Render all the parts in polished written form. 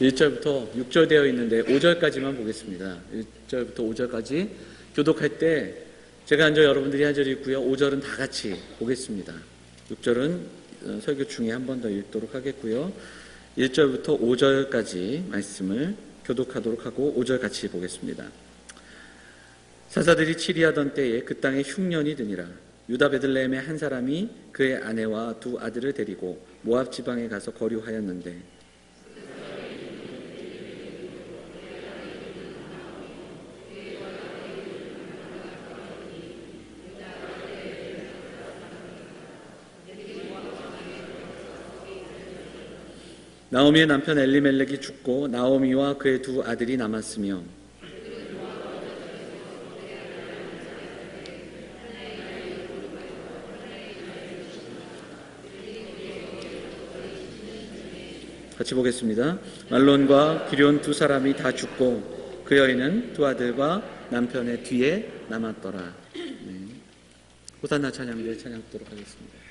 1절부터 6절 되어 있는데 5절까지만 보겠습니다. 1절부터 5절까지 교독할 때 제가 한 절, 여러분들이 한 절 읽고요. 5절은 다 같이 보겠습니다. 6절은 설교 중에 한 번 더 읽도록 하겠고요. 1절부터 5절까지 말씀을 교독하도록 하고 5절 같이 보겠습니다. 사사들이 치리하던 때에 그 땅에 흉년이 드니라. 유다 베들레헴의 한 사람이 그의 아내와 두 아들을 데리고 모압 지방에 가서 거류하였는데 나오미의 남편 엘리멜렉이 죽고 나오미와 그의 두 아들이 남았으며 같이 보겠습니다. 말론과 기럨 두 사람이 다 죽고 그 여인은 두 아들과 남편의 뒤에 남았더라. 네. 호산나 찬양대 찬양하도록 하겠습니다.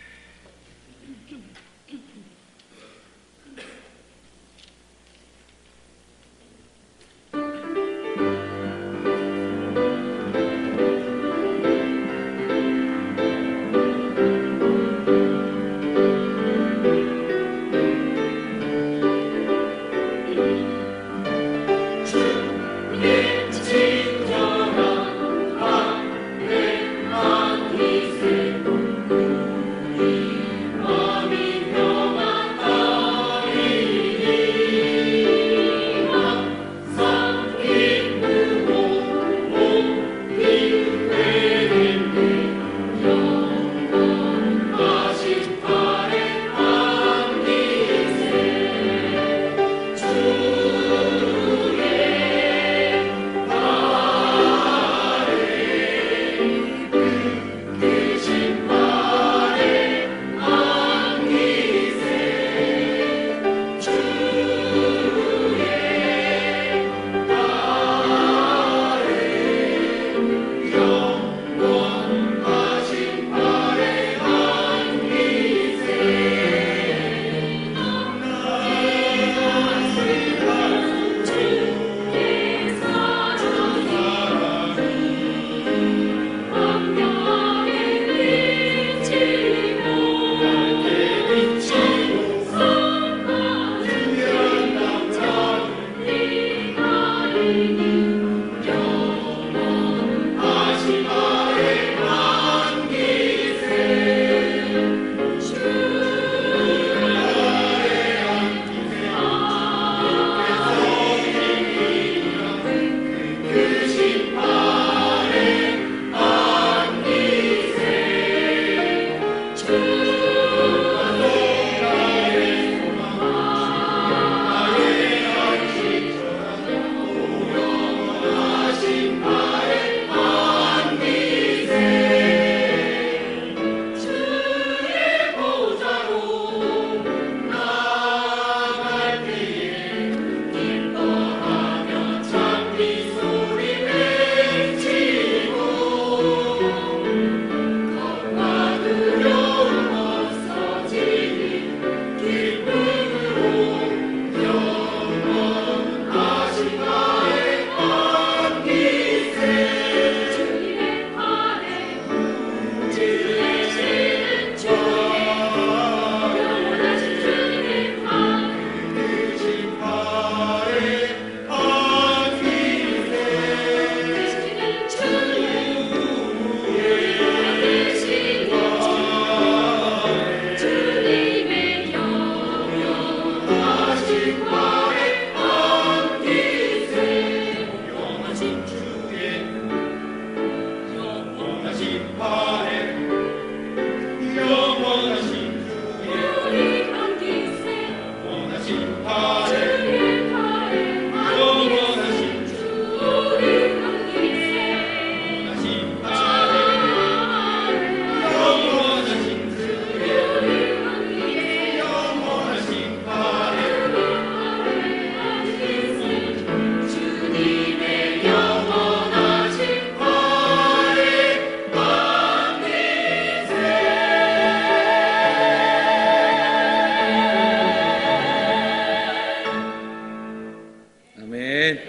아멘.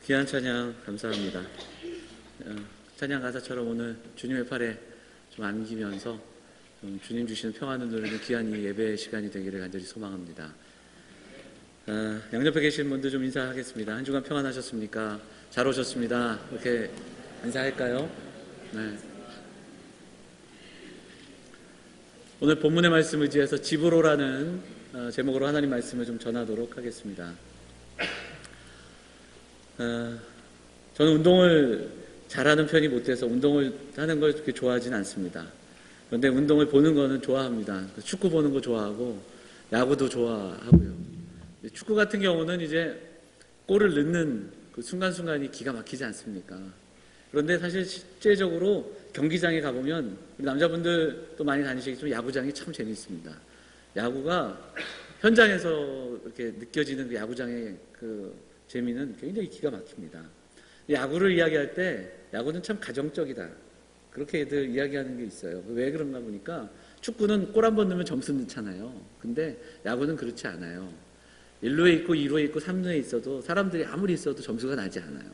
귀한 찬양 감사합니다. 찬양 가사처럼 오늘 주님의 팔에 좀 안기면서 좀 주님 주시는 평안을 누리는 귀한 이 예배 시간이 되기를 간절히 소망합니다. 양옆에 계신 분들 좀 인사하겠습니다. 한 주간 평안하셨습니까? 잘 오셨습니다. 이렇게 인사할까요? 네. 오늘 본문의 말씀 의지해서 집으로라는 제목으로 하나님 말씀을 좀 전하도록 하겠습니다. 저는 운동을 잘하는 편이 못돼서 운동을 하는 걸 그렇게 좋아하진 않습니다. 그런데 운동을 보는 거는 좋아합니다. 축구 보는 거 좋아하고 야구도 좋아하고요. 축구 같은 경우는 이제 골을 넣는 그 순간순간이 기가 막히지 않습니까? 그런데 사실 실제적으로 경기장에 가보면 남자분들도 많이 다니시겠지만 야구장이 참 재미있습니다. 야구가 현장에서 이렇게 느껴지는 그 야구장의 그 재미는 굉장히 기가 막힙니다. 야구를 이야기할 때 야구는 참 가정적이다. 그렇게들 이야기하는 게 있어요. 왜 그런가 보니까 축구는 골 한 번 넣으면 점수 넣잖아요. 근데 야구는 그렇지 않아요. 1루에 있고 2루에 있고 3루에 있어도 사람들이 아무리 있어도 점수가 나지 않아요.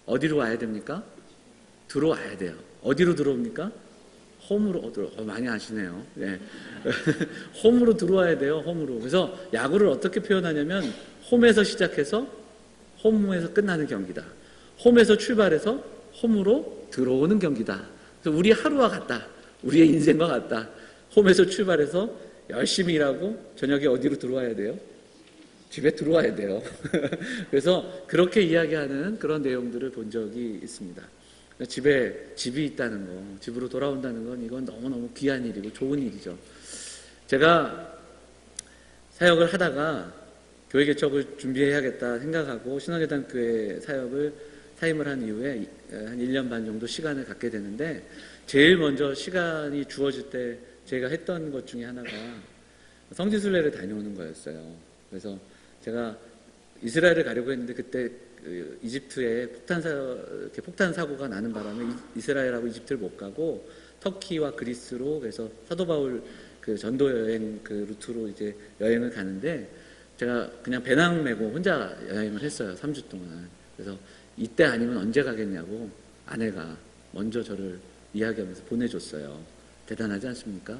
어디로 와야 됩니까? 들어와야 돼요. 어디로 들어옵니까? 홈으로 많이 아시네요. 네. 홈으로 들어와야 돼요. 홈으로. 그래서 야구를 어떻게 표현하냐면 홈에서 시작해서 홈에서 끝나는 경기다. 홈에서 출발해서 홈으로 들어오는 경기다. 그래서 우리 하루와 같다. 우리의 인생과 같다. 홈에서 출발해서 열심히 일하고 저녁에 어디로 들어와야 돼요? 집에 들어와야 돼요. 그래서 그렇게 이야기하는 그런 내용들을 본 적이 있습니다. 집이 있다는 거, 집으로 돌아온다는 건 이건 너무너무 귀한 일이고 좋은 일이죠. 제가 사역을 하다가 교회 개척을 준비해야겠다 생각하고 신원재단교회 사역을 사임을 한 이후에 한 1년 반 정도 시간을 갖게 되는데 제일 먼저 시간이 주어질 때 제가 했던 것 중에 하나가 성지순례를 다녀오는 거였어요. 그래서 제가 이스라엘을 가려고 했는데 그때 이집트에 폭탄 사고가 나는 바람에 이스라엘하고 이집트를 못 가고 터키와 그리스로 그래서 사도 바울 그 전도 여행 그 루트로 이제 여행을 가는데 제가 그냥 배낭 메고 혼자 여행을 했어요. 3주 동안. 그래서 이때 아니면 언제 가겠냐고 아내가 먼저 저를 이야기하면서 보내줬어요. 대단하지 않습니까?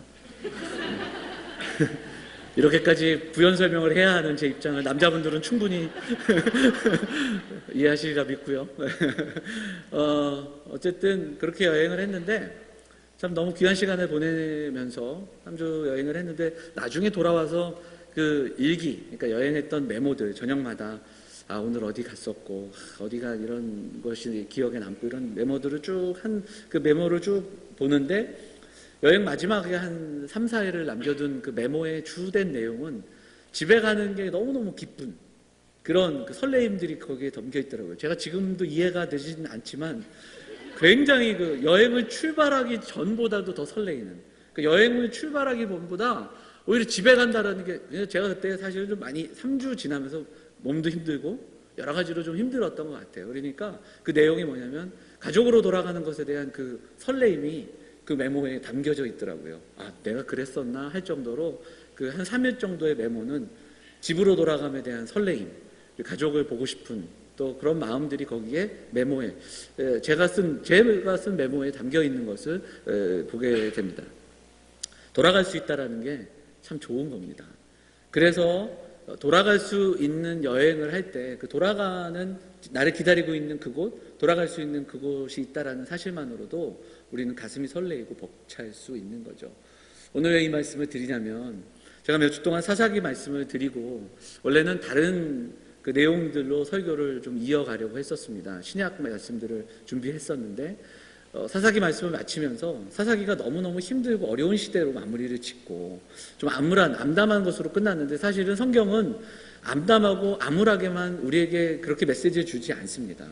이렇게까지 부연 설명을 해야 하는 제 입장을 남자분들은 충분히 이해하시리라 믿고요. 어쨌든 그렇게 여행을 했는데 참 너무 귀한 시간을 보내면서 3주 여행을 했는데 나중에 돌아와서 그 일기, 그러니까 여행했던 메모들 저녁마다 오늘 어디 갔었고 어디가 이런 것이 기억에 남고 이런 메모들을 쭉 그 메모를 쭉 보는데 여행 마지막에 한 3, 4일을 남겨둔 그 메모의 주된 내용은 집에 가는 게 너무너무 기쁜 그런 그 설레임들이 거기에 담겨 있더라고요. 제가 지금도 이해가 되지는 않지만 굉장히 그 여행을 출발하기 전보다도 더 설레이는 그 여행을 출발하기 전보다 오히려 집에 간다라는 게 제가 그때 사실 좀 많이 3주 지나면서 몸도 힘들고 여러 가지로 좀 힘들었던 것 같아요. 그러니까 그 내용이 뭐냐면 가족으로 돌아가는 것에 대한 그 설레임이 그 메모에 담겨져 있더라고요. 내가 그랬었나 할 정도로 그 한 3일 정도의 메모는 집으로 돌아감에 대한 설레임, 가족을 보고 싶은 또 그런 마음들이 거기에 메모에 제가 쓴 메모에 담겨 있는 것을 보게 됩니다. 돌아갈 수 있다라는 게 참 좋은 겁니다. 그래서 돌아갈 수 있는 여행을 할 때 그 돌아가는 나를 기다리고 있는 그곳, 돌아갈 수 있는 그곳이 있다라는 사실만으로도 우리는 가슴이 설레이고 벅찰 수 있는 거죠. 오늘 왜 이 말씀을 드리냐면 제가 몇 주 동안 사사기 말씀을 드리고 원래는 다른 그 내용들로 설교를 좀 이어가려고 했었습니다. 신약 말씀들을 준비했었는데 사사기 말씀을 마치면서 사사기가 너무너무 힘들고 어려운 시대로 마무리를 짓고 좀 암담한 것으로 끝났는데 사실은 성경은 암담하고 암울하게만 우리에게 그렇게 메시지를 주지 않습니다.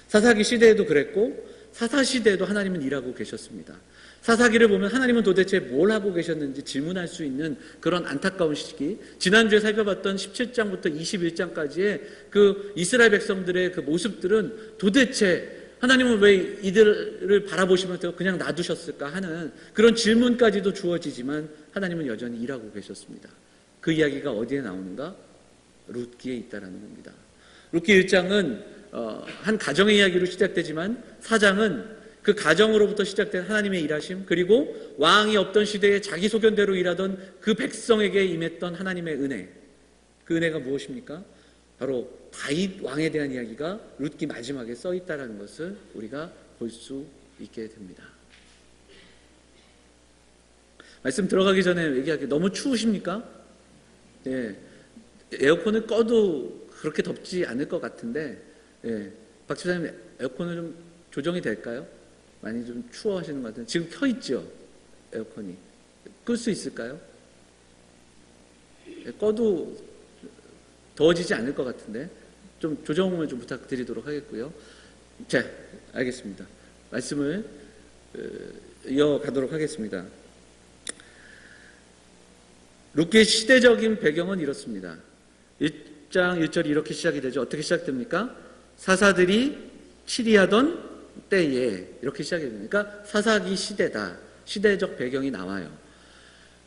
사사기 시대에도 그랬고 사사시대에도 하나님은 일하고 계셨습니다. 사사기를 보면 하나님은 도대체 뭘 하고 계셨는지 질문할 수 있는 그런 안타까운 시기, 지난주에 살펴봤던 17장부터 21장까지의 그 이스라엘 백성들의 그 모습들은 도대체 하나님은 왜 이들을 바라보시면서 그냥 놔두셨을까 하는 그런 질문까지도 주어지지만 하나님은 여전히 일하고 계셨습니다. 그 이야기가 어디에 나오는가? 룻기에 있다라는 겁니다. 룻기 1장은 한 가정의 이야기로 시작되지만 4장은 그 가정으로부터 시작된 하나님의 일하심, 그리고 왕이 없던 시대에 자기 소견대로 일하던 그 백성에게 임했던 하나님의 은혜, 그 은혜가 무엇입니까? 바로 다윗 왕에 대한 이야기가 룻기 마지막에 써 있다는 것을 우리가 볼 수 있게 됩니다. 말씀 들어가기 전에 얘기하기, 너무 추우십니까? 예, 에어컨을 꺼도 그렇게 덥지 않을 것 같은데, 예, 박 집사님 에어컨을 좀 조정이 될까요? 많이 좀 추워하시는 것 같은데 지금 켜 있죠, 에어컨이. 끌 수 있을까요? 예, 꺼도 더워지지 않을 것 같은데 좀 조정을 좀 부탁드리도록 하겠고요. 자, 알겠습니다. 말씀을 이어가도록 하겠습니다. 룻기의 시대적인 배경은 이렇습니다. 1장 1절이 이렇게 시작이 되죠. 어떻게 시작됩니까? 사사들이 치리하던 때에, 이렇게 시작이 됩니다. 그러니까 사사기 시대다. 시대적 배경이 나와요.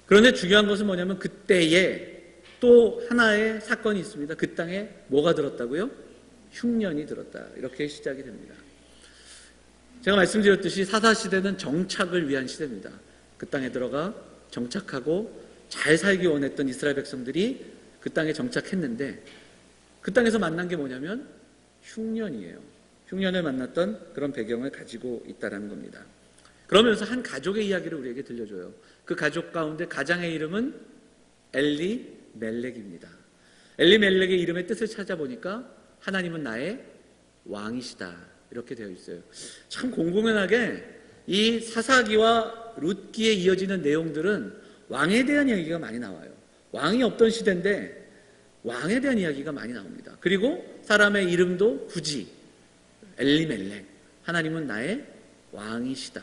그런데 중요한 것은 뭐냐면 그때에 또 하나의 사건이 있습니다. 그 땅에 뭐가 들었다고요? 흉년이 들었다. 이렇게 시작이 됩니다. 제가 말씀드렸듯이 사사시대는 정착을 위한 시대입니다. 그 땅에 들어가 정착하고 잘 살기 원했던 이스라엘 백성들이 그 땅에 정착했는데 그 땅에서 만난 게 뭐냐면 흉년이에요. 흉년을 만났던 그런 배경을 가지고 있다는 겁니다. 그러면서 한 가족의 이야기를 우리에게 들려줘요. 그 가족 가운데 가장의 이름은 엘리멜렉입니다. 엘리멜렉의 이름의 뜻을 찾아보니까 하나님은 나의 왕이시다, 이렇게 되어 있어요. 참 공공연하게 이 사사기와 룻기에 이어지는 내용들은 왕에 대한 이야기가 많이 나와요. 왕이 없던 시대인데 왕에 대한 이야기가 많이 나옵니다. 그리고 사람의 이름도 굳이 엘리멜렉, 하나님은 나의 왕이시다.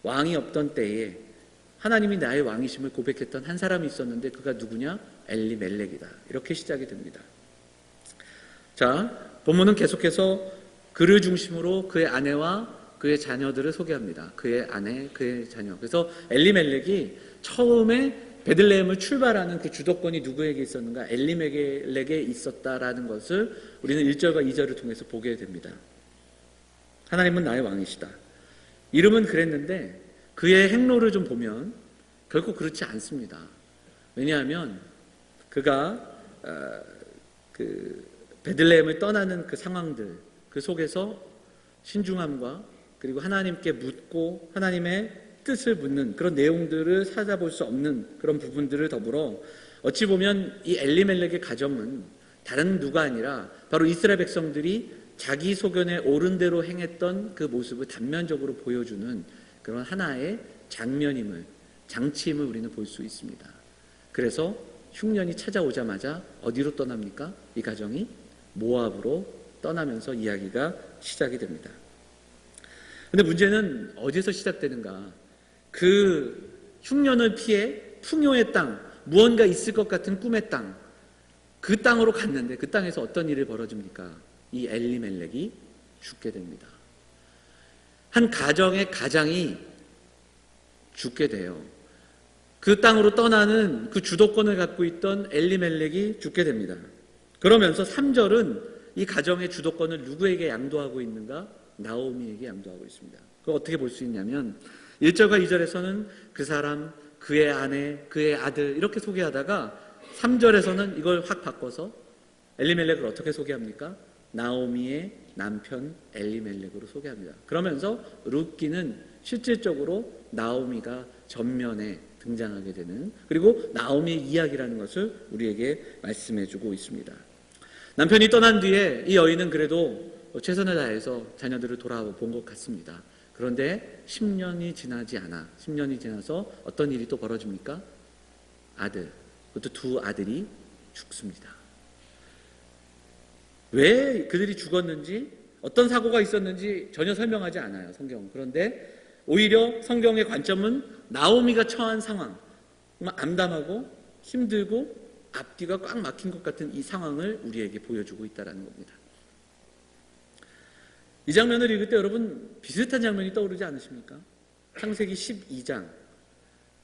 왕이 없던 때에 하나님이 나의 왕이심을 고백했던 한 사람이 있었는데 그가 누구냐? 엘리멜렉이다. 이렇게 시작이 됩니다. 자, 본문은 계속해서 그를 중심으로 그의 아내와 그의 자녀들을 소개합니다. 그의 아내, 그의 자녀. 그래서 엘리멜렉이 처음에 베들레헴을 출발하는 그 주도권이 누구에게 있었는가? 엘리멜렉에게 있었다라는 것을 우리는 1절과 2절을 통해서 보게 됩니다. 하나님은 나의 왕이시다. 이름은 그랬는데 그의 행로를 좀 보면 결코 그렇지 않습니다. 왜냐하면 그가 그 베들레헴을 떠나는 그 상황들, 그 속에서 신중함과 그리고 하나님께 묻고 하나님의 뜻을 묻는 그런 내용들을 찾아볼 수 없는 그런 부분들을 더불어 어찌 보면 이 엘리멜렉의 가정은 다른 누가 아니라 바로 이스라엘 백성들이 자기 소견에 옳은 대로 행했던 그 모습을 단면적으로 보여주는 그런 하나의 장면임을, 장치임을 우리는 볼 수 있습니다. 그래서 흉년이 찾아오자마자 어디로 떠납니까? 이 가정이 모압으로 떠나면서 이야기가 시작이 됩니다. 근데 문제는 어디서 시작되는가? 그 흉년을 피해 풍요의 땅, 무언가 있을 것 같은 꿈의 땅, 그 땅으로 갔는데 그 땅에서 어떤 일이 벌어집니까? 이 엘리멜렉이 죽게 됩니다. 한 가정의 가장이 죽게 돼요. 그 땅으로 떠나는 그 주도권을 갖고 있던 엘리멜렉이 죽게 됩니다. 그러면서 3절은 이 가정의 주도권을 누구에게 양도하고 있는가? 나오미에게 양도하고 있습니다. 그걸 어떻게 볼 수 있냐면 1절과 2절에서는 그 사람, 그의 아내, 그의 아들 이렇게 소개하다가 3절에서는 이걸 확 바꿔서 엘리멜렉을 어떻게 소개합니까? 나오미의 남편 엘리멜렉으로 소개합니다. 그러면서 룻기는 실질적으로 나오미가 전면에 등장하게 되는, 그리고 나오미의 이야기라는 것을 우리에게 말씀해주고 있습니다. 남편이 떠난 뒤에 이 여인은 그래도 최선을 다해서 자녀들을 돌아본 것 같습니다. 그런데 10년이 지나서 어떤 일이 또 벌어집니까? 아들, 그것도 두 아들이 죽습니다. 왜 그들이 죽었는지, 어떤 사고가 있었는지 전혀 설명하지 않아요, 성경은. 그런데 오히려 성경의 관점은 나오미가 처한 상황, 정말 암담하고 힘들고 앞뒤가 꽉 막힌 것 같은 이 상황을 우리에게 보여주고 있다는 겁니다. 이 장면을 읽을 때 여러분 비슷한 장면이 떠오르지 않으십니까? 창세기 12장,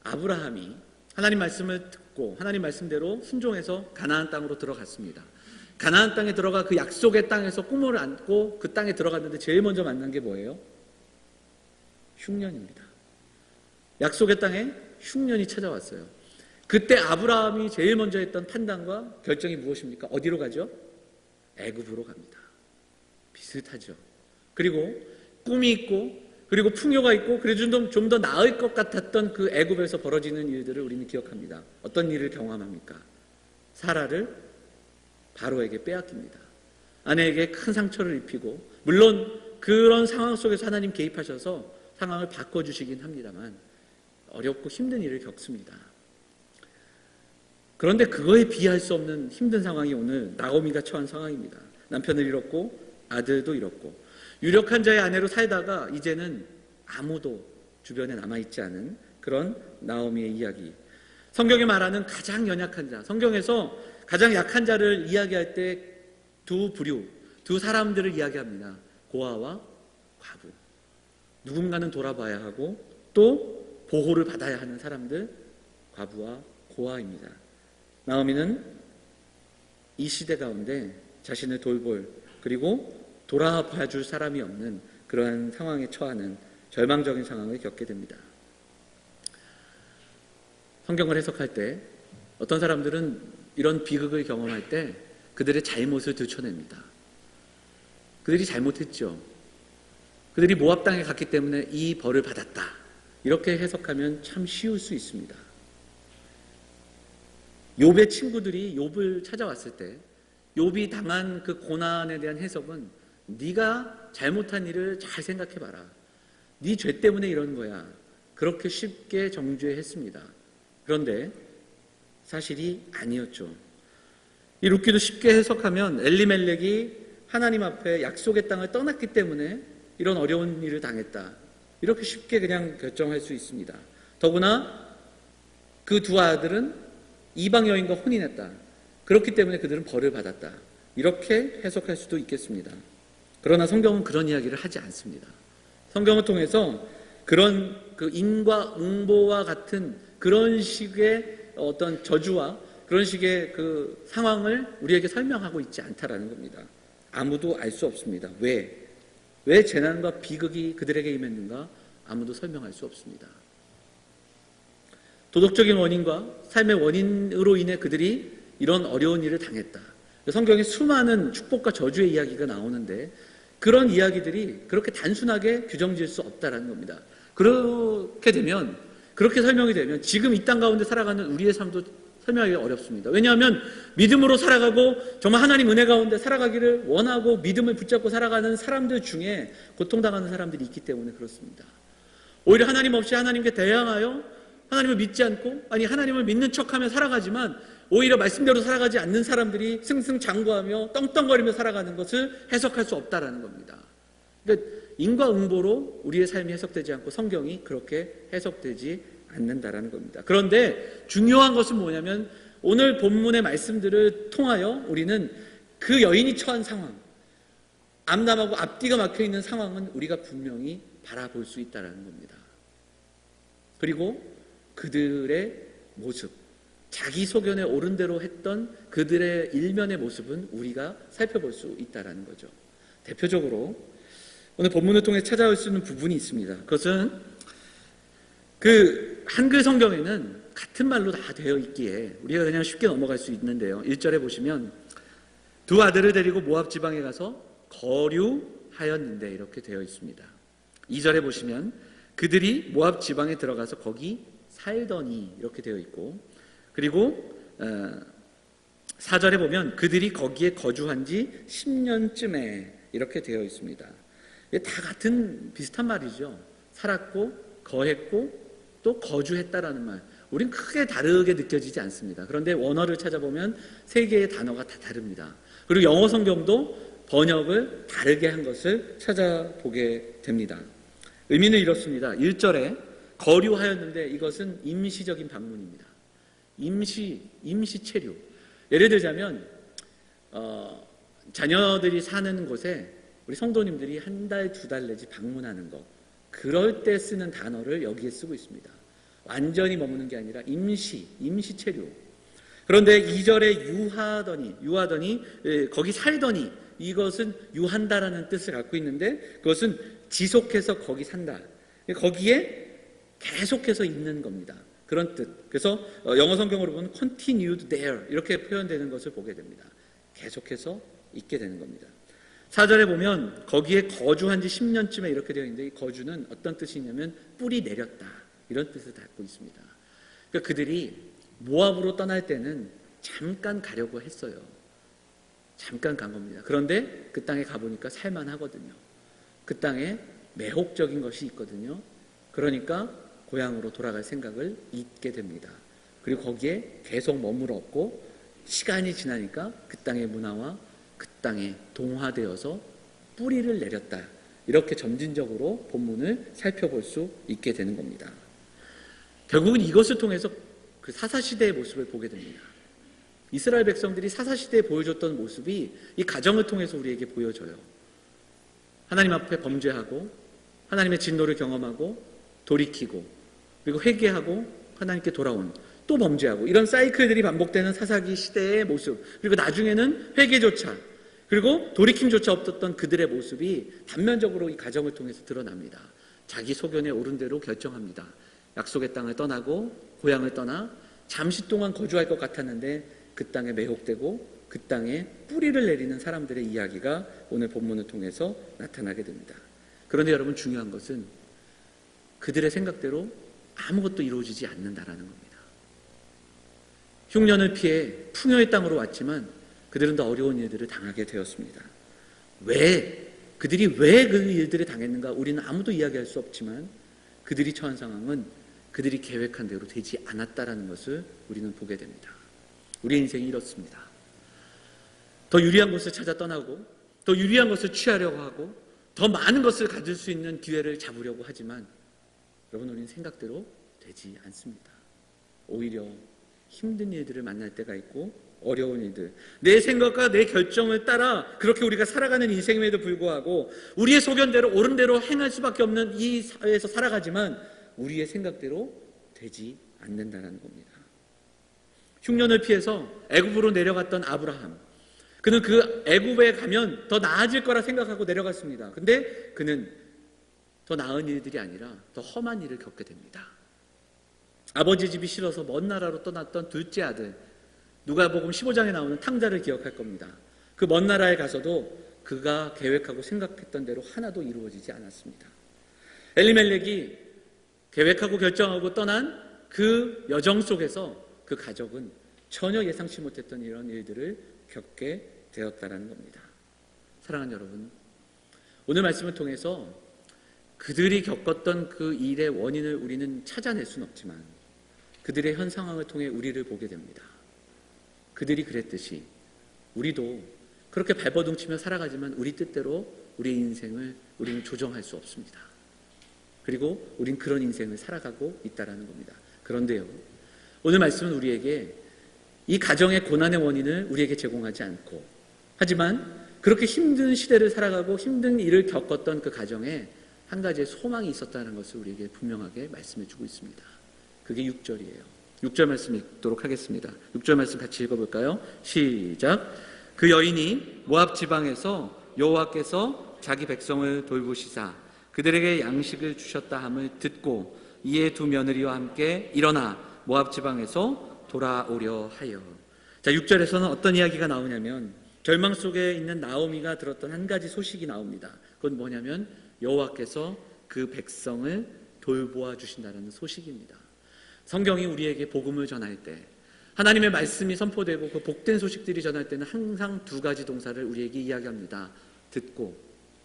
아브라함이 하나님 말씀을 듣고 하나님 말씀대로 순종해서 가나안 땅으로 들어갔습니다. 가나안 땅에 들어가 그 약속의 땅에서 꿈을 안고 그 땅에 들어갔는데 제일 먼저 만난 게 뭐예요? 흉년입니다. 약속의 땅에 흉년이 찾아왔어요. 그때 아브라함이 제일 먼저 했던 판단과 결정이 무엇입니까? 어디로 가죠? 애굽으로 갑니다. 비슷하죠. 그리고 꿈이 있고, 그리고 풍요가 있고, 그래도 좀 더 나을 것 같았던 그 애굽에서 벌어지는 일들을 우리는 기억합니다. 어떤 일을 경험합니까? 사라를 바로에게 빼앗깁니다. 아내에게 큰 상처를 입히고, 물론 그런 상황 속에서 하나님 개입하셔서 상황을 바꿔주시긴 합니다만 어렵고 힘든 일을 겪습니다. 그런데 그거에 비할 수 없는 힘든 상황이 오늘 나오미가 처한 상황입니다. 남편을 잃었고 아들도 잃었고 유력한 자의 아내로 살다가 이제는 아무도 주변에 남아있지 않은 그런 나오미의 이야기. 성경이 말하는 가장 연약한 자, 성경에서 가장 약한 자를 이야기할 때 두 부류, 두 사람들을 이야기합니다. 고아와 과부. 누군가는 돌아봐야 하고 또 보호를 받아야 하는 사람들, 과부와 고아입니다. 나오미는 이 시대 가운데 자신을 돌볼, 그리고 돌아봐 줄 사람이 없는 그러한 상황에 처하는 절망적인 상황을 겪게 됩니다. 성경을 해석할 때 어떤 사람들은 이런 비극을 경험할 때 그들의 잘못을 들춰냅니다. 그들이 잘못했죠. 그들이 모압 땅에 갔기 때문에 이 벌을 받았다. 이렇게 해석하면 참 쉬울 수 있습니다. 욥의 친구들이 욥을 찾아왔을 때 욥이 당한 그 고난에 대한 해석은 네가 잘못한 일을 잘 생각해봐라. 네 죄 때문에 이런 거야. 그렇게 쉽게 정죄했습니다. 그런데 사실이 아니었죠. 이 룻기도 쉽게 해석하면 엘리멜렉이 하나님 앞에 약속의 땅을 떠났기 때문에 이런 어려운 일을 당했다. 이렇게 쉽게 그냥 결정할 수 있습니다. 더구나 그 두 아들은 이방 여인과 혼인했다. 그렇기 때문에 그들은 벌을 받았다. 이렇게 해석할 수도 있겠습니다. 그러나 성경은 그런 이야기를 하지 않습니다. 성경을 통해서 그런 그 인과 응보와 같은 그런 식의 어떤 저주와 그런 식의 그 상황을 우리에게 설명하고 있지 않다라는 겁니다. 아무도 알 수 없습니다. 왜 재난과 비극이 그들에게 임했는가? 아무도 설명할 수 없습니다. 도덕적인 원인과 삶의 원인으로 인해 그들이 이런 어려운 일을 당했다. 성경에 수많은 축복과 저주의 이야기가 나오는데 그런 이야기들이 그렇게 단순하게 규정질 수 없다라는 겁니다. 그렇게 되면, 그렇게 설명이 되면 지금 이 땅 가운데 살아가는 우리의 삶도 설명하기가 어렵습니다. 왜냐하면 믿음으로 살아가고 정말 하나님 은혜 가운데 살아가기를 원하고 믿음을 붙잡고 살아가는 사람들 중에 고통당하는 사람들이 있기 때문에 그렇습니다. 오히려 하나님 없이 하나님께 대항하여 하나님을 믿지 않고, 아니 하나님을 믿는 척하며 살아가지만 오히려 말씀대로 살아가지 않는 사람들이 승승장구하며 떵떵거리며 살아가는 것을 해석할 수 없다라는 겁니다. 그러니까 인과응보로 우리의 삶이 해석되지 않고 성경이 그렇게 해석되지 않는다라는 겁니다. 그런데 중요한 것은 뭐냐면 오늘 본문의 말씀들을 통하여 우리는 그 여인이 처한 상황, 암담하고 앞뒤가 막혀있는 상황은 우리가 분명히 바라볼 수 있다는 겁니다. 그리고 그들의 모습, 자기 소견에 옳은 대로 했던 그들의 일면의 모습은 우리가 살펴볼 수 있다는 거죠. 대표적으로 오늘 본문을 통해 찾아올 수 있는 부분이 있습니다. 그것은 그 한글 성경에는 같은 말로 다 되어 있기에 우리가 그냥 쉽게 넘어갈 수 있는데요. 1절에 보시면 두 아들을 데리고 모압 지방에 가서 거류하였는데 이렇게 되어 있습니다. 2절에 보시면 그들이 모압 지방에 들어가서 거기 살더니 이렇게 되어 있고, 그리고 4절에 보면 그들이 거기에 거주한 지 10년쯤에 이렇게 되어 있습니다. 다 같은 비슷한 말이죠. 살았고 거했고 또 거주했다라는 말. 우린 크게 다르게 느껴지지 않습니다. 그런데 원어를 찾아보면 세 개의 단어가 다 다릅니다. 그리고 영어 성경도 번역을 다르게 한 것을 찾아보게 됩니다. 의미는 이렇습니다. 1절에 거류하였는데 이것은 임시적인 방문입니다. 임시 체류. 예를 들자면 자녀들이 사는 곳에 우리 성도님들이 한 달, 두 달 내지 방문하는 것, 그럴 때 쓰는 단어를 여기에 쓰고 있습니다. 완전히 머무는 게 아니라 임시 체류. 그런데 2절에 유하더니 거기 살더니, 이것은 유한다라는 뜻을 갖고 있는데 그것은 지속해서 거기 산다. 거기에 계속해서 있는 겁니다. 그런 뜻. 그래서 영어 성경으로 보면 continued there 이렇게 표현되는 것을 보게 됩니다. 계속해서 있게 되는 겁니다. 4절에 보면 거기에 거주한 지 10년쯤에 이렇게 되어 있는데 이 거주는 어떤 뜻이 있냐면 뿌리 내렸다 이런 뜻을 갖고 있습니다. 그러니까 그들이 모압으로 떠날 때는 잠깐 가려고 했어요. 잠깐 간 겁니다. 그런데 그 땅에 가보니까 살만하거든요. 그 땅에 매혹적인 것이 있거든요. 그러니까 고향으로 돌아갈 생각을 잊게 됩니다. 그리고 거기에 계속 머물었고 시간이 지나니까 그 땅의 문화와 그 땅에 동화되어서 뿌리를 내렸다. 이렇게 점진적으로 본문을 살펴볼 수 있게 되는 겁니다. 결국은 이것을 통해서 그 사사시대의 모습을 보게 됩니다. 이스라엘 백성들이 사사시대에 보여줬던 모습이 이 가정을 통해서 우리에게 보여져요. 하나님 앞에 범죄하고 하나님의 진노를 경험하고 돌이키고 그리고 회개하고 하나님께 돌아온 또 범죄하고 이런 사이클들이 반복되는 사사기 시대의 모습, 그리고 나중에는 회개조차 그리고 돌이킴조차 없었던 그들의 모습이 단면적으로 이 가정을 통해서 드러납니다. 자기 소견에 옳은 대로 결정합니다. 약속의 땅을 떠나고 고향을 떠나 잠시 동안 거주할 것 같았는데 그 땅에 매혹되고 그 땅에 뿌리를 내리는 사람들의 이야기가 오늘 본문을 통해서 나타나게 됩니다. 그런데 여러분, 중요한 것은 그들의 생각대로 아무것도 이루어지지 않는다라는 겁니다. 흉년을 피해 풍요의 땅으로 왔지만 그들은 더 어려운 일들을 당하게 되었습니다. 그들이 왜 그 일들을 당했는가 우리는 아무도 이야기할 수 없지만 그들이 처한 상황은 그들이 계획한 대로 되지 않았다라는 것을 우리는 보게 됩니다. 우리의 인생이 이렇습니다. 더 유리한 것을 찾아 떠나고 더 유리한 것을 취하려고 하고 더 많은 것을 가질 수 있는 기회를 잡으려고 하지만 여러분, 우리는 생각대로 되지 않습니다. 오히려 힘든 일들을 만날 때가 있고 어려운 일들, 내 생각과 내 결정을 따라 그렇게 우리가 살아가는 인생임에도 불구하고 우리의 소견대로 옳은 대로 행할 수밖에 없는 이 사회에서 살아가지만 우리의 생각대로 되지 않는다는 겁니다. 흉년을 피해서 애굽으로 내려갔던 아브라함, 그는 그 애굽에 가면 더 나아질 거라 생각하고 내려갔습니다. 근데 그는 더 나은 일들이 아니라 더 험한 일을 겪게 됩니다. 아버지 집이 싫어서 먼 나라로 떠났던 둘째 아들, 누가복음 15장에 나오는 탕자를 기억할 겁니다. 그 먼 나라에 가서도 그가 계획하고 생각했던 대로 하나도 이루어지지 않았습니다. 엘리멜렉이 계획하고 결정하고 떠난 그 여정 속에서 그 가족은 전혀 예상치 못했던 이런 일들을 겪게 되었다는 겁니다. 사랑하는 여러분, 오늘 말씀을 통해서 그들이 겪었던 그 일의 원인을 우리는 찾아낼 수는 없지만 그들의 현 상황을 통해 우리를 보게 됩니다. 그들이 그랬듯이 우리도 그렇게 발버둥치며 살아가지만 우리 뜻대로 우리의 인생을 우리는 조정할 수 없습니다. 그리고 우린 그런 인생을 살아가고 있다는 겁니다. 그런데요, 오늘 말씀은 우리에게 이 가정의 고난의 원인을 우리에게 제공하지 않고, 하지만 그렇게 힘든 시대를 살아가고 힘든 일을 겪었던 그 가정에 한 가지의 소망이 있었다는 것을 우리에게 분명하게 말씀해 주고 있습니다. 그게 6절이에요. 6절 말씀 읽도록 하겠습니다. 6절 말씀 같이 읽어볼까요? 시작. 그 여인이 모압 지방에서 여호와께서 자기 백성을 돌보시사 그들에게 양식을 주셨다 함을 듣고 이에 두 며느리와 함께 일어나 모압 지방에서 돌아오려 하여. 자, 6절에서는 어떤 이야기가 나오냐면 절망 속에 있는 나오미가 들었던 한 가지 소식이 나옵니다. 그건 뭐냐면 여호와께서 그 백성을 돌보아 주신다는 소식입니다. 성경이 우리에게 복음을 전할 때, 하나님의 말씀이 선포되고 그 복된 소식들이 전할 때는 항상 두 가지 동사를 우리에게 이야기합니다. 듣고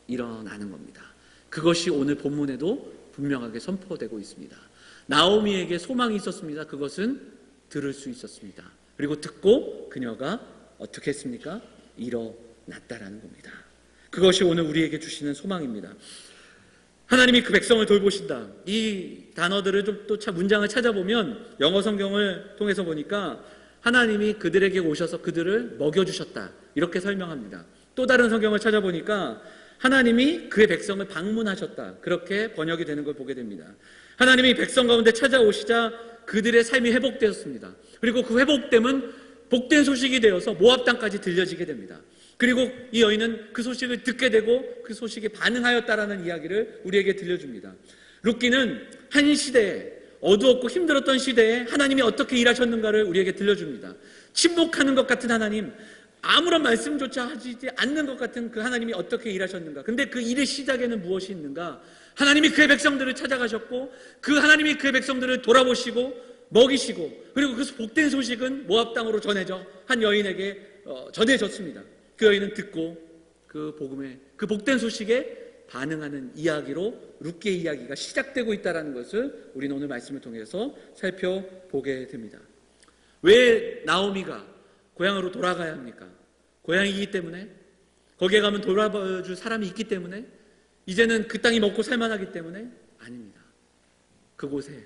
일어나는 겁니다. 그것이 오늘 본문에도 분명하게 선포되고 있습니다. 나오미에게 소망이 있었습니다. 그것은 들을 수 있었습니다. 그리고 듣고 그녀가 어떻게 했습니까? 일어났다라는 겁니다. 그것이 오늘 우리에게 주시는 소망입니다. 하나님이 그 백성을 돌보신다. 이 단어들을 좀 또 문장을 찾아보면 영어 성경을 통해서 보니까 하나님이 그들에게 오셔서 그들을 먹여주셨다. 이렇게 설명합니다. 또 다른 성경을 찾아보니까 하나님이 그의 백성을 방문하셨다. 그렇게 번역이 되는 걸 보게 됩니다. 하나님이 백성 가운데 찾아오시자 그들의 삶이 회복되었습니다. 그리고 그 회복됨은 복된 소식이 되어서 모압 땅까지 들려지게 됩니다. 그리고 이 여인은 그 소식을 듣게 되고 그 소식에 반응하였다라는 이야기를 우리에게 들려줍니다. 룻기는 한 시대에, 어두웠고 힘들었던 시대에 하나님이 어떻게 일하셨는가를 우리에게 들려줍니다. 침묵하는 것 같은 하나님, 아무런 말씀조차 하지 않는 것 같은 그 하나님이 어떻게 일하셨는가. 근데 그 일의 시작에는 무엇이 있는가? 하나님이 그의 백성들을 찾아가셨고 그 하나님이 그의 백성들을 돌아보시고 먹이시고, 그리고 그 복된 소식은 모압 땅으로 전해져 한 여인에게 전해졌습니다. 그 여인은 듣고 그 복음에, 그 복된 소식에 반응하는 이야기로 룻기의 이야기가 시작되고 있다는 것을 우리는 오늘 말씀을 통해서 살펴보게 됩니다. 왜 나오미가 고향으로 돌아가야 합니까? 고향이기 때문에, 거기에 가면 돌아봐줄 사람이 있기 때문에, 이제는 그 땅이 먹고 살만하기 때문에? 아닙니다. 그곳에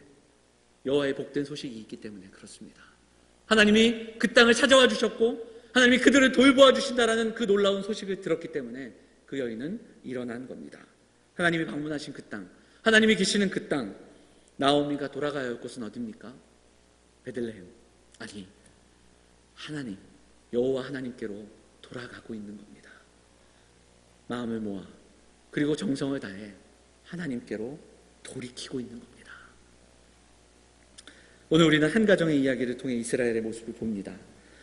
여호와의 복된 소식이 있기 때문에 그렇습니다. 하나님이 그 땅을 찾아와 주셨고 하나님이 그들을 돌보아 주신다라는 그 놀라운 소식을 들었기 때문에 그 여인은 일어난 겁니다. 하나님이 방문하신 그 땅, 하나님이 계시는 그 땅, 나오미가 돌아가야 할 곳은 어디입니까? 베들레헴. 아니, 하나님, 여호와 하나님께로 돌아가고 있는 겁니다. 마음을 모아 그리고 정성을 다해 하나님께로 돌이키고 있는 겁니다. 오늘 우리는 한 가정의 이야기를 통해 이스라엘의 모습을 봅니다.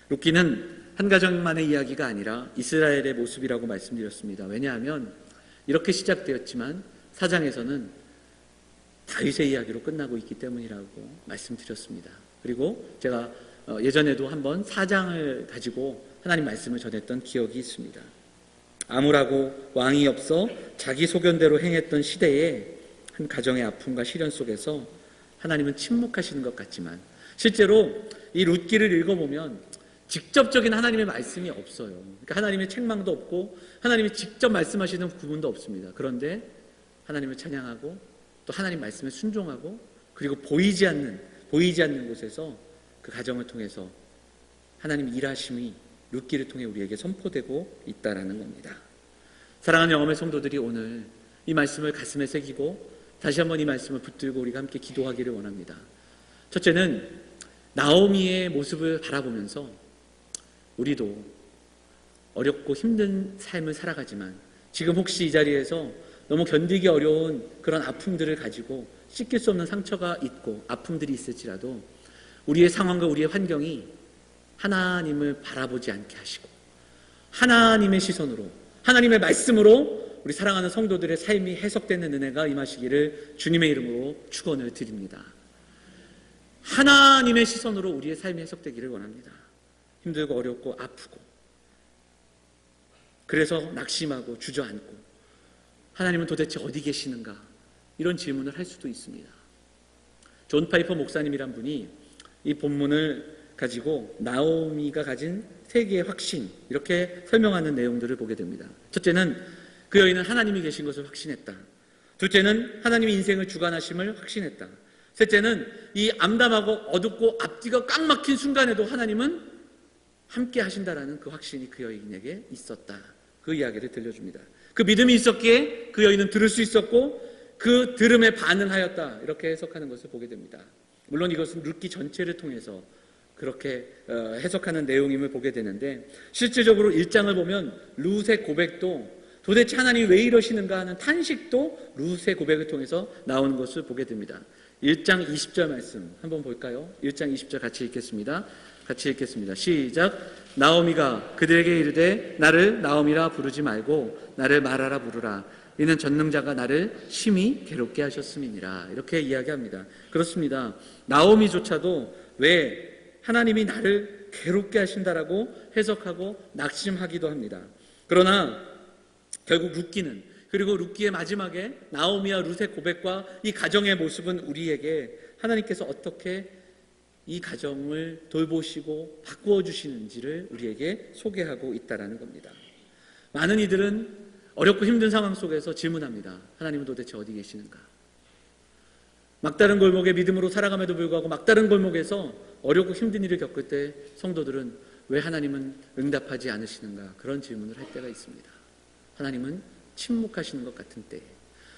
룻기는 한 가정만의 이야기가 아니라 이스라엘의 모습이라고 말씀드렸습니다. 왜냐하면 이렇게 시작되었지만 사장에서는 다윗의 이야기로 끝나고 있기 때문이라고 말씀드렸습니다. 그리고 제가 예전에도 한번 사장을 가지고 하나님 말씀을 전했던 기억이 있습니다. 아무라고 왕이 없어 자기 소견대로 행했던 시대에 한 가정의 아픔과 시련 속에서 하나님은 침묵하시는 것 같지만 실제로 이 룻기를 읽어보면 직접적인 하나님의 말씀이 없어요. 그러니까 하나님의 책망도 없고 하나님이 직접 말씀하시는 부분도 없습니다. 그런데 하나님을 찬양하고 또 하나님 말씀에 순종하고 그리고 보이지 않는 곳에서 그 가정을 통해서 하나님 일하심이 룻기를 통해 우리에게 선포되고 있다는 겁니다. 사랑하는 영험의 성도들이 오늘 이 말씀을 가슴에 새기고 다시 한번 이 말씀을 붙들고 우리가 함께 기도하기를 원합니다. 첫째는 나오미의 모습을 바라보면서 우리도 어렵고 힘든 삶을 살아가지만 지금 혹시 이 자리에서 너무 견디기 어려운 그런 아픔들을 가지고 씻길 수 없는 상처가 있고 아픔들이 있을지라도 우리의 상황과 우리의 환경이 하나님을 바라보지 않게 하시고 하나님의 시선으로, 하나님의 말씀으로 우리 사랑하는 성도들의 삶이 해석되는 은혜가 임하시기를 주님의 이름으로 축원을 드립니다. 하나님의 시선으로 우리의 삶이 해석되기를 원합니다. 힘들고 어렵고 아프고 그래서 낙심하고 주저앉고 하나님은 도대체 어디 계시는가 이런 질문을 할 수도 있습니다. 존 파이퍼 목사님이란 분이 이 본문을 가지고 나오미가 가진 세 개의 확신, 이렇게 설명하는 내용들을 보게 됩니다. 첫째는 그 여인은 하나님이 계신 것을 확신했다. 둘째는 하나님이 인생을 주관하심을 확신했다. 셋째는 이 암담하고 어둡고 앞뒤가 꽉 막힌 순간에도 하나님은 함께 하신다라는 그 확신이 그 여인에게 있었다. 그 이야기를 들려줍니다. 그 믿음이 있었기에 그 여인은 들을 수 있었고 그 들음에 반응하였다. 이렇게 해석하는 것을 보게 됩니다. 물론 이것은 룻기 전체를 통해서 그렇게 해석하는 내용임을 보게 되는데 실질적으로 1장을 보면 룻의 고백도 도대체 하나님이 왜 이러시는가 하는 탄식도 룻의 고백을 통해서 나오는 것을 보게 됩니다. 1장 20절 말씀 한번 볼까요? 1장 20절 같이 읽겠습니다. 시작. 나오미가 그들에게 이르되 나를 나오미라 부르지 말고 나를 마라라 부르라. 이는 전능자가 나를 심히 괴롭게 하셨음이니라. 이렇게 이야기합니다. 그렇습니다. 나오미조차도 왜 하나님이 나를 괴롭게 하신다라고 해석하고 낙심하기도 합니다. 그러나 결국 룻기는, 그리고 룻기의 마지막에 나오미와 룻의 고백과 이 가정의 모습은 우리에게 하나님께서 어떻게 이 가정을 돌보시고 바꾸어 주시는지를 우리에게 소개하고 있다는 겁니다. 많은 이들은 어렵고 힘든 상황 속에서 질문합니다. 하나님은 도대체 어디 계시는가? 막다른 골목에 믿음으로 살아감에도 불구하고 막다른 골목에서 어렵고 힘든 일을 겪을 때 성도들은 왜 하나님은 응답하지 않으시는가? 그런 질문을 할 때가 있습니다. 하나님은 침묵하시는 것 같은 때에,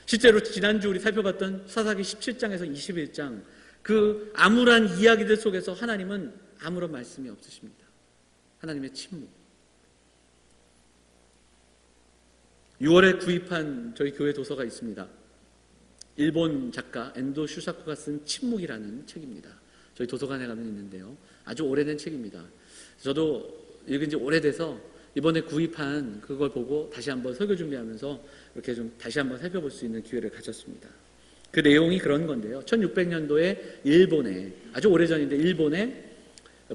실제로 지난주 우리 살펴봤던 사사기 17장에서 21장 그 암울한 이야기들 속에서 하나님은 아무런 말씀이 없으십니다. 하나님의 침묵. 6월에 구입한 저희 교회 도서가 있습니다. 일본 작가 엔도 슈사코가 쓴 침묵이라는 책입니다. 저희 도서관에 가면 있는데요. 아주 오래된 책입니다. 저도 읽은 지 오래돼서 이번에 구입한 그걸 보고 다시 한번 설교 준비하면서 이렇게 좀 다시 한번 살펴볼 수 있는 기회를 가졌습니다. 그 내용이 그런 건데요. 1600년도에 일본에, 아주 오래전인데 일본에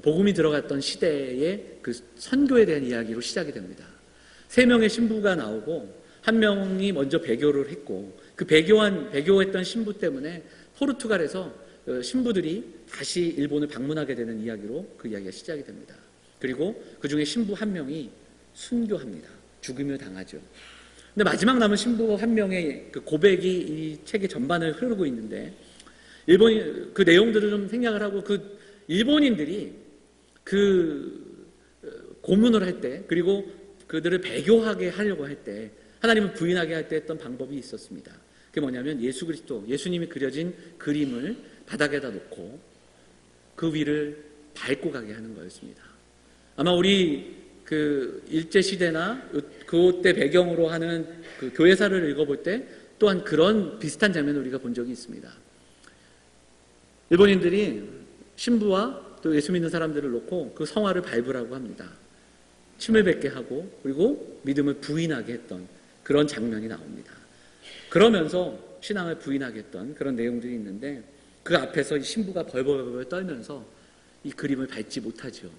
복음이 들어갔던 시대의 그 선교에 대한 이야기로 시작이 됩니다. 3명의 신부가 나오고 한 명이 먼저 배교를 했고 그 배교했던 신부 때문에 포르투갈에서 신부들이 다시 일본을 방문하게 되는 이야기로 그 이야기가 시작이 됩니다. 그리고 그 중에 신부 한 명이 순교합니다. 죽음을 당하죠. 근데 마지막 남은 신부 한 명의 그 고백이 이 책의 전반을 흐르고 있는데 그 내용들을 좀 생각을 하고 그 일본인들이 그 고문을 할 때 그리고 그들을 배교하게 하려고 할 때 하나님을 부인하게 할 때 했던 방법이 있었습니다. 그게 뭐냐면 예수 그리스도, 예수님이 그려진 그림을 바닥에다 놓고 그 위를 밟고 가게 하는 거였습니다. 아마 우리 그 일제시대나 그때 배경으로 하는 그 교회사를 읽어볼 때 또한 그런 비슷한 장면을 우리가 본 적이 있습니다. 일본인들이 신부와 또 예수 믿는 사람들을 놓고 그 성화를 밟으라고 합니다. 침을 뱉게 하고 그리고 믿음을 부인하게 했던 그런 장면이 나옵니다. 그러면서 신앙을 부인하게 했던 그런 내용들이 있는데 그 앞에서 이 신부가 벌벌벌 떨면서 이 그림을 밟지 못하죠.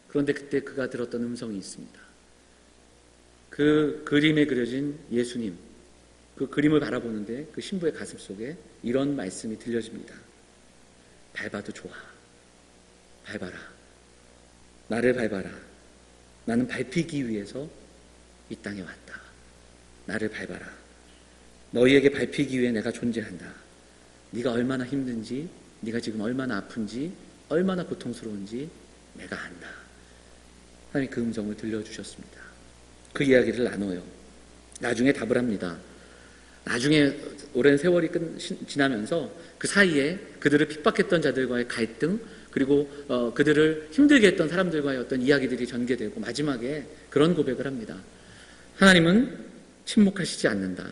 그런데 그때 그가 들었던 음성이 있습니다. 그 그림에 그려진 예수님, 그 그림을 바라보는데 그 신부의 가슴 속에 이런 말씀이 들려집니다. 밟아도 좋아. 밟아라. 나를 밟아라. 나는 밟히기 위해서 이 땅에 왔다. 나를 밟아라. 너희에게 밟히기 위해 내가 존재한다. 네가 얼마나 힘든지, 네가 지금 얼마나 아픈지, 얼마나 고통스러운지 내가 안다. 하나님이 그 음성을 들려주셨습니다. 그 이야기를 나눠요. 나중에 답을 합니다. 나중에 오랜 세월이 지나면서 그 사이에 그들을 핍박했던 자들과의 갈등 그리고 그들을 힘들게 했던 사람들과의 어떤 이야기들이 전개되고 마지막에 그런 고백을 합니다. 하나님은 침묵하시지 않는다.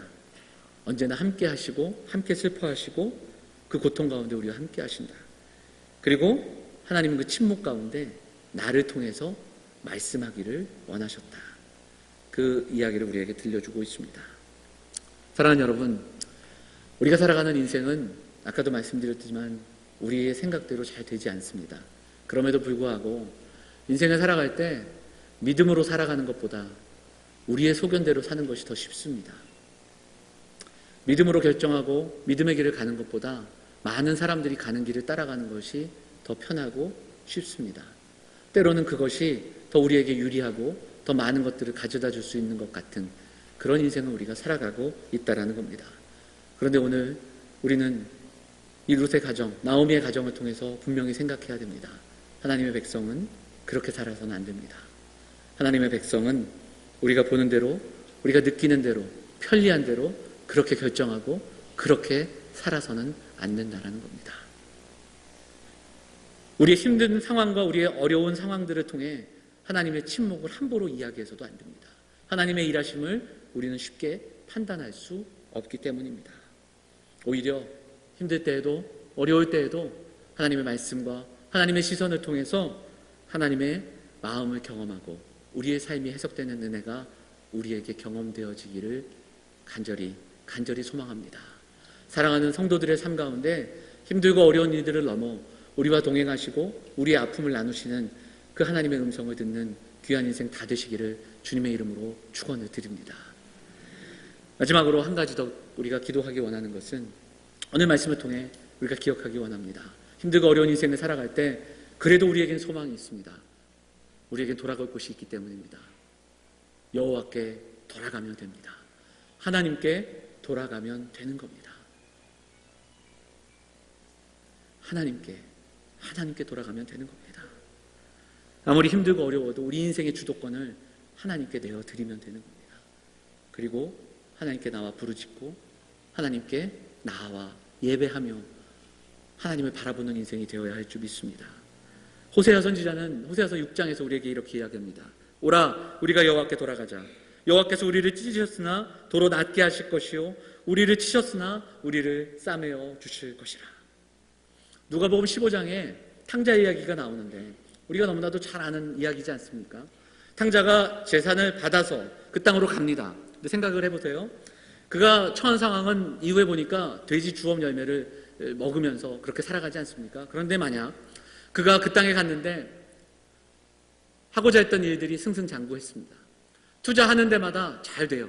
언제나 함께 하시고 함께 슬퍼하시고 그 고통 가운데 우리와 함께 하신다. 그리고 하나님은 그 침묵 가운데 나를 통해서 말씀하기를 원하셨다. 그 이야기를 우리에게 들려주고 있습니다. 사랑하는 여러분, 우리가 살아가는 인생은 아까도 말씀드렸지만 우리의 생각대로 잘 되지 않습니다. 그럼에도 불구하고 인생을 살아갈 때 믿음으로 살아가는 것보다 우리의 소견대로 사는 것이 더 쉽습니다. 믿음으로 결정하고 믿음의 길을 가는 것보다 많은 사람들이 가는 길을 따라가는 것이 더 편하고 쉽습니다. 때로는 그것이 더 우리에게 유리하고 더 많은 것들을 가져다 줄 수 있는 것 같은 그런 인생을 우리가 살아가고 있다는 겁니다. 그런데 오늘 우리는 이 룻의 가정, 나오미의 가정을 통해서 분명히 생각해야 됩니다. 하나님의 백성은 그렇게 살아서는 안 됩니다. 하나님의 백성은 우리가 보는 대로, 우리가 느끼는 대로, 편리한 대로 그렇게 결정하고 그렇게 살아서는 안 된다는 겁니다. 우리의 힘든 상황과 우리의 어려운 상황들을 통해 하나님의 침묵을 함부로 이야기해서도 안 됩니다. 하나님의 일하심을 우리는 쉽게 판단할 수 없기 때문입니다. 오히려 힘들 때에도 어려울 때에도 하나님의 말씀과 하나님의 시선을 통해서 하나님의 마음을 경험하고 우리의 삶이 해석되는 은혜가 우리에게 경험되어지기를 간절히 소망합니다. 사랑하는 성도들의 삶 가운데 힘들고 어려운 일들을 넘어 우리와 동행하시고 우리의 아픔을 나누시는 그 하나님의 음성을 듣는 귀한 인생 다 되시기를 주님의 이름으로 축원을 드립니다. 마지막으로 한 가지 더 우리가 기도하기 원하는 것은 오늘 말씀을 통해 우리가 기억하기 원합니다. 힘들고 어려운 인생을 살아갈 때 그래도 우리에겐 소망이 있습니다. 우리에겐 돌아갈 곳이 있기 때문입니다. 여호와께 돌아가면 됩니다. 하나님께 돌아가면 되는 겁니다. 하나님께 돌아가면 되는 겁니다. 아무리 힘들고 어려워도 우리 인생의 주도권을 하나님께 내어드리면 되는 겁니다. 그리고 하나님께 나와 부르짖고 하나님께 나와 예배하며 하나님을 바라보는 인생이 되어야 할 줄 믿습니다. 호세아 선지자는 호세아서 6장에서 우리에게 이렇게 이야기합니다. 오라, 우리가 여호와께 돌아가자. 여호와께서 우리를 찢으셨으나 도로 낫게 하실 것이요 우리를 치셨으나 우리를 싸매어 주실 것이라. 누가복음 15장에 탕자 이야기가 나오는데 우리가 너무나도 잘 아는 이야기지 않습니까? 탕자가 재산을 받아서 그 땅으로 갑니다. 근데 생각을 해보세요. 그가 처한 상황은 이후에 보니까 돼지 주업 열매를 먹으면서 그렇게 살아가지 않습니까? 그런데 만약 그가 그 땅에 갔는데 하고자 했던 일들이 승승장구했습니다. 투자하는 데마다 잘 돼요.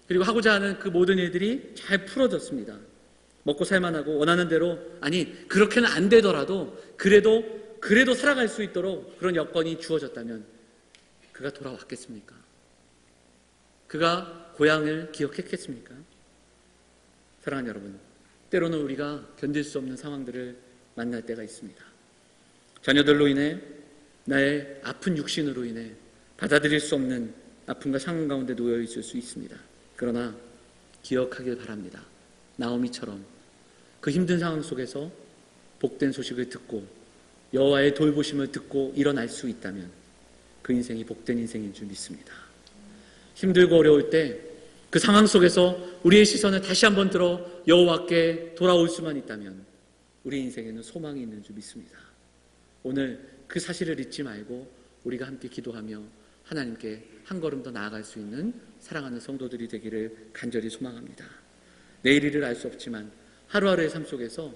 그리고 하고자 하는 그 모든 일들이 잘 풀어졌습니다. 먹고 살만하고 원하는 대로, 아니 그렇게는 안 되더라도 그래도 살아갈 수 있도록 그런 여건이 주어졌다면 그가 돌아왔겠습니까? 그가 고향을 기억했겠습니까? 사랑하는 여러분, 때로는 우리가 견딜 수 없는 상황들을 만날 때가 있습니다. 자녀들로 인해, 나의 아픈 육신으로 인해 받아들일 수 없는 아픔과 상황 가운데 놓여 있을 수 있습니다. 그러나 기억하길 바랍니다. 나오미처럼 그 힘든 상황 속에서 복된 소식을 듣고 여호와의 돌보심을 듣고 일어날 수 있다면 그 인생이 복된 인생인 줄 믿습니다. 힘들고 어려울 때 그 상황 속에서 우리의 시선을 다시 한번 들어 여호와께 돌아올 수만 있다면 우리 인생에는 소망이 있는 줄 믿습니다. 오늘 그 사실을 잊지 말고 우리가 함께 기도하며 하나님께 한 걸음 더 나아갈 수 있는 사랑하는 성도들이 되기를 간절히 소망합니다. 내일 일을 알 수 없지만 하루하루의 삶 속에서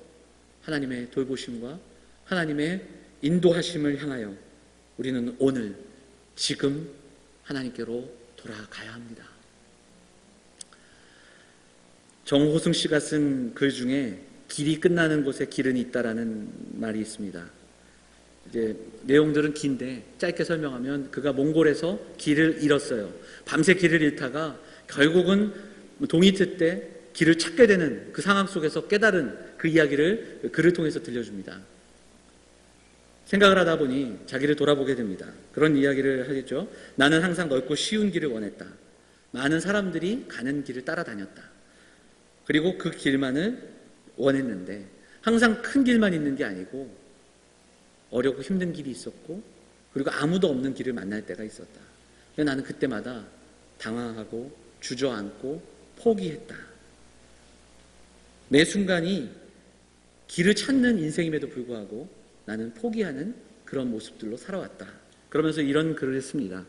하나님의 돌보심과 하나님의 인도하심을 향하여 우리는 오늘 지금 하나님께로 돌아가야 합니다. 정호승 씨가 쓴 글 중에 길이 끝나는 곳에 길은 있다라는 말이 있습니다. 이제 내용들은 긴데 짧게 설명하면 그가 몽골에서 길을 잃었어요. 밤새 길을 잃다가 결국은 동이트 때 길을 찾게 되는 그 상황 속에서 깨달은 그 이야기를 글을 통해서 들려줍니다. 생각을 하다 보니 자기를 돌아보게 됩니다. 그런 이야기를 하겠죠. 나는 항상 넓고 쉬운 길을 원했다. 많은 사람들이 가는 길을 따라다녔다. 그리고 그 길만을 원했는데 항상 큰 길만 있는 게 아니고 어렵고 힘든 길이 있었고 그리고 아무도 없는 길을 만날 때가 있었다. 근데 나는 그때마다 당황하고 주저앉고 포기했다. 매 순간이 길을 찾는 인생임에도 불구하고 나는 포기하는 그런 모습들로 살아왔다. 그러면서 이런 글을 했습니다.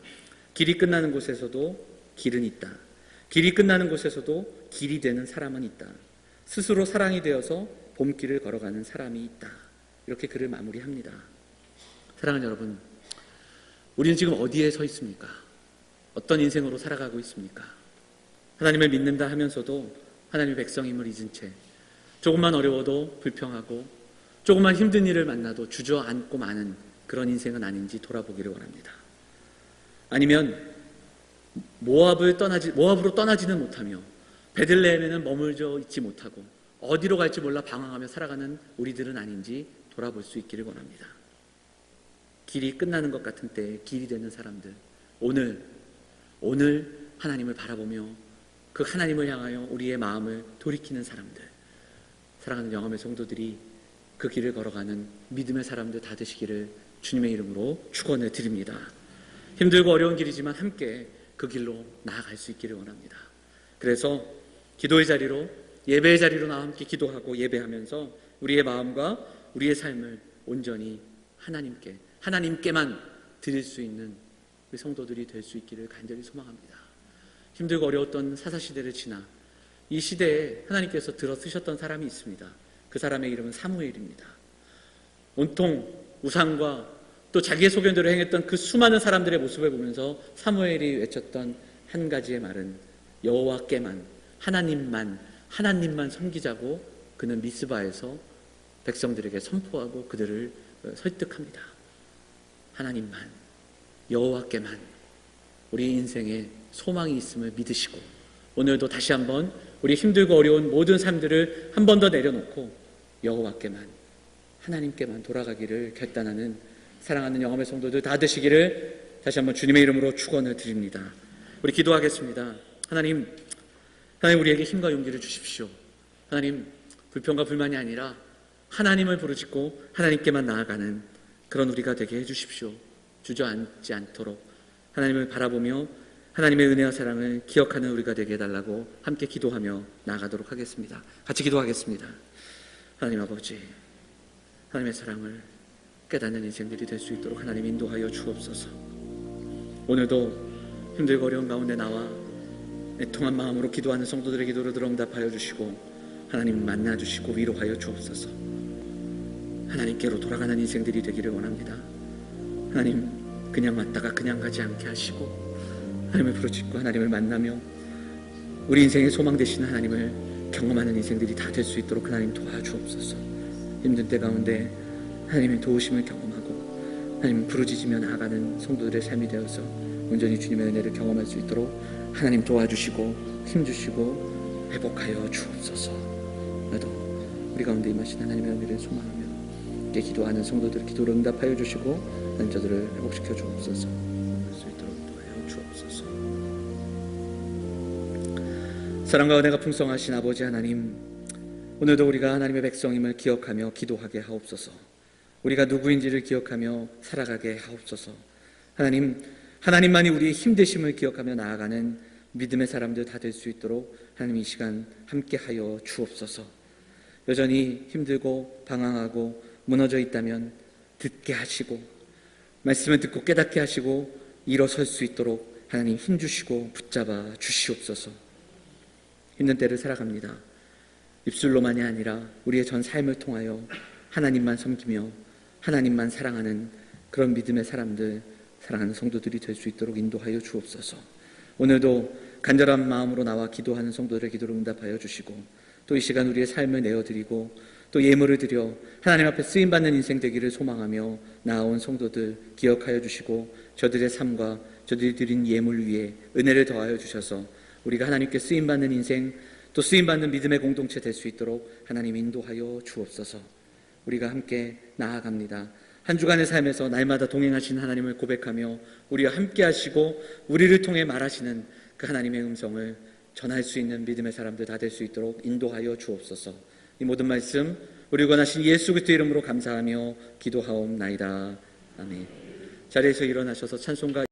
길이 끝나는 곳에서도 길은 있다. 길이 끝나는 곳에서도 길이 되는 사람은 있다. 스스로 사랑이 되어서 봄길을 걸어가는 사람이 있다. 이렇게 글을 마무리합니다. 사랑하는 여러분, 우리는 지금 어디에 서 있습니까? 어떤 인생으로 살아가고 있습니까? 하나님을 믿는다 하면서도 하나님의 백성임을 잊은 채 조금만 어려워도 불평하고 조금만 힘든 일을 만나도 주저앉고 마는 그런 인생은 아닌지 돌아보기를 원합니다. 아니면 모압으로 떠나지는 못하며 베들레헴에는 머물러 있지 못하고 어디로 갈지 몰라 방황하며 살아가는 우리들은 아닌지 돌아볼 수 있기를 원합니다. 길이 끝나는 것 같은 때에 길이 되는 사람들, 오늘 하나님을 바라보며 그 하나님을 향하여 우리의 마음을 돌이키는 사람들, 사랑하는 영험의 성도들이 그 길을 걸어가는 믿음의 사람들 다 되시기를 주님의 이름으로 축원을 드립니다. 힘들고 어려운 길이지만 함께 그 길로 나아갈 수 있기를 원합니다. 그래서 기도의 자리로, 예배의 자리로 나와 함께 기도하고 예배하면서 우리의 마음과 우리의 삶을 온전히 하나님께만 드릴 수 있는 우리 성도들이 될 수 있기를 간절히 소망합니다. 힘들고 어려웠던 사사시대를 지나 이 시대에 하나님께서 들어 쓰셨던 사람이 있습니다. 그 사람의 이름은 사무엘입니다. 온통 우상과 또 자기의 소견대로 행했던 그 수많은 사람들의 모습을 보면서 사무엘이 외쳤던 한 가지의 말은 여호와께만, 하나님만 섬기자고 그는 미스바에서 백성들에게 선포하고 그들을 설득합니다. 하나님만, 여호와께만 우리 인생에 소망이 있음을 믿으시고 오늘도 다시 한번 우리 힘들고 어려운 모든 삶들을 한 번 더 내려놓고 여호와께만, 하나님께만 돌아가기를 결단하는 사랑하는 영험의 성도들 다 되시기를 다시 한번 주님의 이름으로 축원을 드립니다. 우리 기도하겠습니다. 하나님 우리에게 힘과 용기를 주십시오. 하나님, 불평과 불만이 아니라 하나님을 부르짖고 하나님께만 나아가는 그런 우리가 되게 해주십시오. 주저앉지 않도록 하나님을 바라보며 하나님의 은혜와 사랑을 기억하는 우리가 되게 해달라고 함께 기도하며 나아가도록 하겠습니다. 같이 기도하겠습니다. 하나님 아버지, 하나님의 사랑을 깨닫는 인생들이 될 수 있도록 하나님 인도하여 주옵소서. 오늘도 힘들고 어려운 가운데 나와 애통한 마음으로 기도하는 성도들의 기도를 들어 응답하여 주시고 하나님 만나주시고 위로하여 주옵소서. 하나님께로 돌아가는 인생들이 되기를 원합니다. 하나님 그냥 왔다가 그냥 가지 않게 하시고 하나님을 부르짖고 하나님을 만나며 우리 인생의 소망 되시는 하나님을 경험하는 인생들이 다 될 수 있도록 하나님 도와주옵소서. 힘든 때 가운데 하나님의 도우심을 경험하고 하나님 부르짖으며 나아가는 성도들의 삶이 되어서 온전히 주님의 은혜를 경험할 수 있도록 하나님 도와주시고 힘주시고 회복하여 주옵소서. 나도 우리 가운데 임하신 하나님의 은혜를 소망하며 이제 기도하는 성도들의 기도를 응답하여 주시고 하나님 저들을 회복시켜 주옵소서. 할 수 있도록 도와여 주옵소서. 사랑과 은혜가 풍성하신 아버지 하나님, 오늘도 우리가 하나님의 백성임을 기억하며 기도하게 하옵소서. 우리가 누구인지를 기억하며 살아가게 하옵소서. 하나님만이 우리의 힘되심을 기억하며 나아가는 믿음의 사람들 다 될 수 있도록 하나님 이 시간 함께하여 주옵소서. 여전히 힘들고 방황하고 무너져 있다면 듣게 하시고 말씀을 듣고 깨닫게 하시고 일어설 수 있도록 하나님 힘주시고 붙잡아 주시옵소서. 힘든 때를 살아갑니다. 입술로만이 아니라 우리의 전 삶을 통하여 하나님만 섬기며 하나님만 사랑하는 그런 믿음의 사람들, 사랑하는 성도들이 될 수 있도록 인도하여 주옵소서. 오늘도 간절한 마음으로 나와 기도하는 성도들의 기도를 응답하여 주시고 또 이 시간 우리의 삶을 내어드리고 또 예물을 드려 하나님 앞에 쓰임받는 인생 되기를 소망하며 나아온 성도들 기억하여 주시고 저들의 삶과 저들이 드린 예물 위에 은혜를 더하여 주셔서 우리가 하나님께 쓰임받는 인생 또 쓰임받는 믿음의 공동체 될 수 있도록 하나님 인도하여 주옵소서. 우리가 함께 나아갑니다. 한 주간의 삶에서 날마다 동행하신 하나님을 고백하며 우리와 함께 하시고 우리를 통해 말하시는 그 하나님의 음성을 전할 수 있는 믿음의 사람들 다 될 수 있도록 인도하여 주옵소서. 이 모든 말씀 우리 구원하신 예수 그리스도의 이름으로 감사하며 기도하옵나이다. 아멘. 자리에서 일어나셔서 찬송가